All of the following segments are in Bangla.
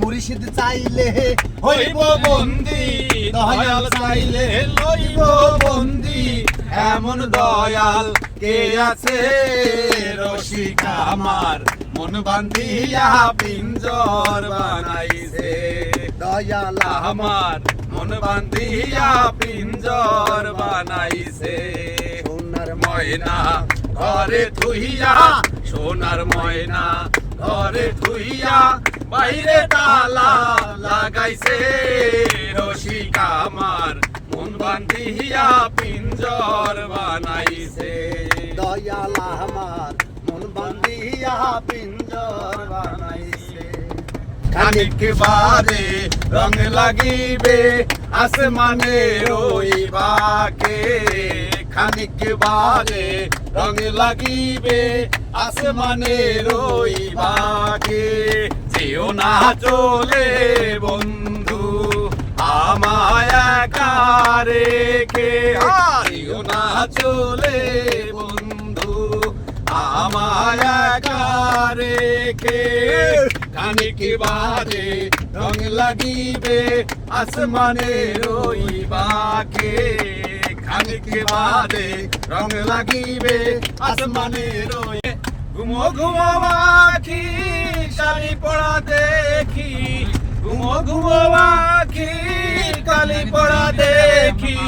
মুর্শিদ চাইলে হইব বন্দি, দয়াল চাইলে লইব বন্দি। এমন দয়াল কে আছে রসিক আমার, মন বান্ধিয়া পিঞ্জর বানাইছে। দয়াল আমার মন বান্ধিয়া পিঞ্জর বানাইছে। সোনার ময়না ঘরে থুইয়া, সোনার ময়না ঘরে থুইয়া, বাইরে তালা লাগাইছে রসিক আমার, মন বান্ধিয়া পিঞ্জর বানাইছে। দয়াল আমার মন বান্ধিয়া পিঞ্জর বানাইছে। খানিক বাদে রং লাগিবে আসমানে রইবাকে, খানিক বাদে রং লাগিবে আসমানে রইবাকে। যেও না চলে বন্ধু আমায় একা রেখে, যেও না চলে বন্ধু আমায় একা রেখে। খানিক বাদে রং লাগিবে আসমানে রইবাকে, খানিক বাদে রং লাগিবে আসমানে রই। ঘুমো ঘুমো আখি কালি পড়া দেখি, ঘুমো ঘুমো আখি কালি পড়া দেখি,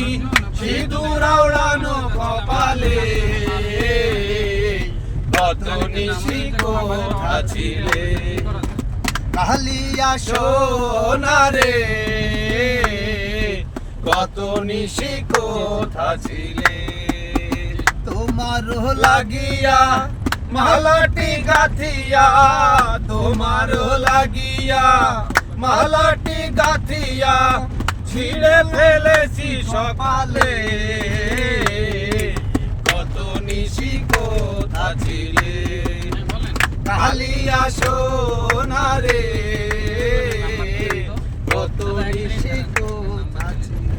সিঁদুর আওড়ানো কপালে কত নিশি কোথা ছিলে। কালিয়া সোনারে কত নিশি কোথা ছিলে। তোমার লাগিয়া মালাটি গাথিয়া, তোমার লাগিয়া মালাটি গাথিয়া, ছিঁড়ে ফেলেছি সকালে কত নিশি কোথা ছিলে। কালিয়া সোনারে কত নিশি কোথা ছিলে।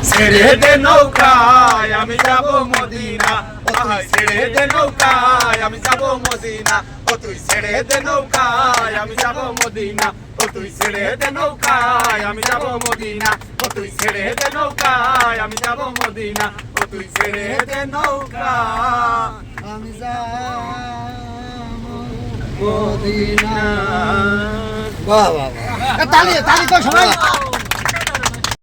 ছেড়ে দে নৌকায় আমি যাব মদিনা, ছেড়ে দে নৌকায় আমি যাব মদিনা। ও তুই ছেড়ে দে নৌকায় আমি যাব মদিনা, ও তুই ছেড়ে দে নৌকায় আমি যাব মদিনা, ও তুই ছেড়ে দে নৌকায় আমি যাব মদিনা, ও তুই ছেড়ে দে নৌকা আমি যাব মদিনা। বাহ বাহ বাহ, তালি তালি তো সবাই।